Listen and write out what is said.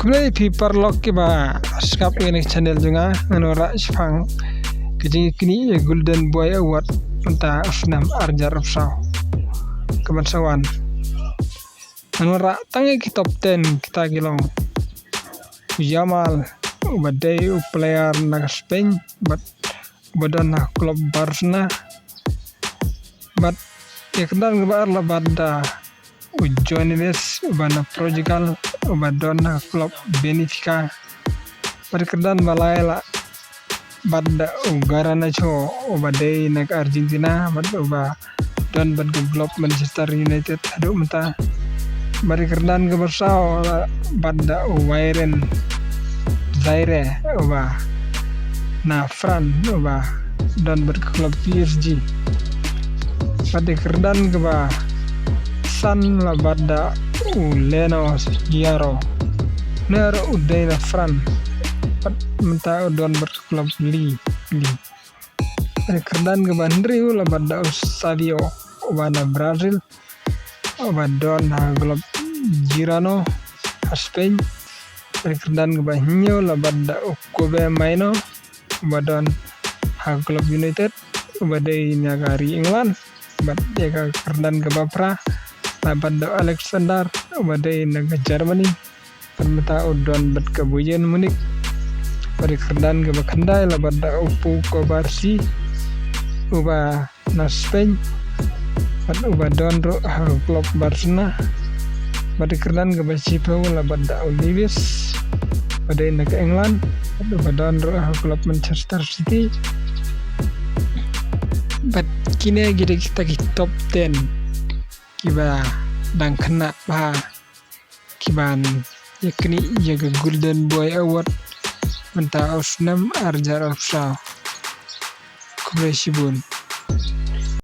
Kemudian piparlok kiba skap ini channel juga nganora sipang kini Golden Boy Award entah senam arjar upsau kebansawan nganora tangi ki top 10 kita gilong Yamal ubadai player naga Spain badan klub Barcelona kendan gebar la badda Jones ubana Portugal ubadona klub Benfica berkedan balaila badda ugarana cho ubadai nag Argentina uba dan bad klub Manchester United aduh mentah berkedan gebersau badda Wairen Zaire uba na Fran uba dan bad klub PSG pada kerdan keba san la badda Leno Giaro nero udai la Fran menta don berklub li pada kerdan keba Andriu la badda Sadio ubana Brazil ubadon klub Girano Spain pada kerdan keba Nyo la badda Kobe Maino ubadon klub United ubadai nyagari England dia kerdan ke Bapra badda Alexander ubadai naga Germany permata udon bad ke Bayern Munich pada kerdan ke Bakandai la badda Upu Kobarsi uba na Spain uba don ro klub Barcelona pada kerdan ke Bacipau la badda Olivis pada naga England uba don ro klub Manchester City kini kita top 10 kiba dan kena bah kiban yakni jaga Golden Boy Award mentah osnam arjar afsal kubreshibun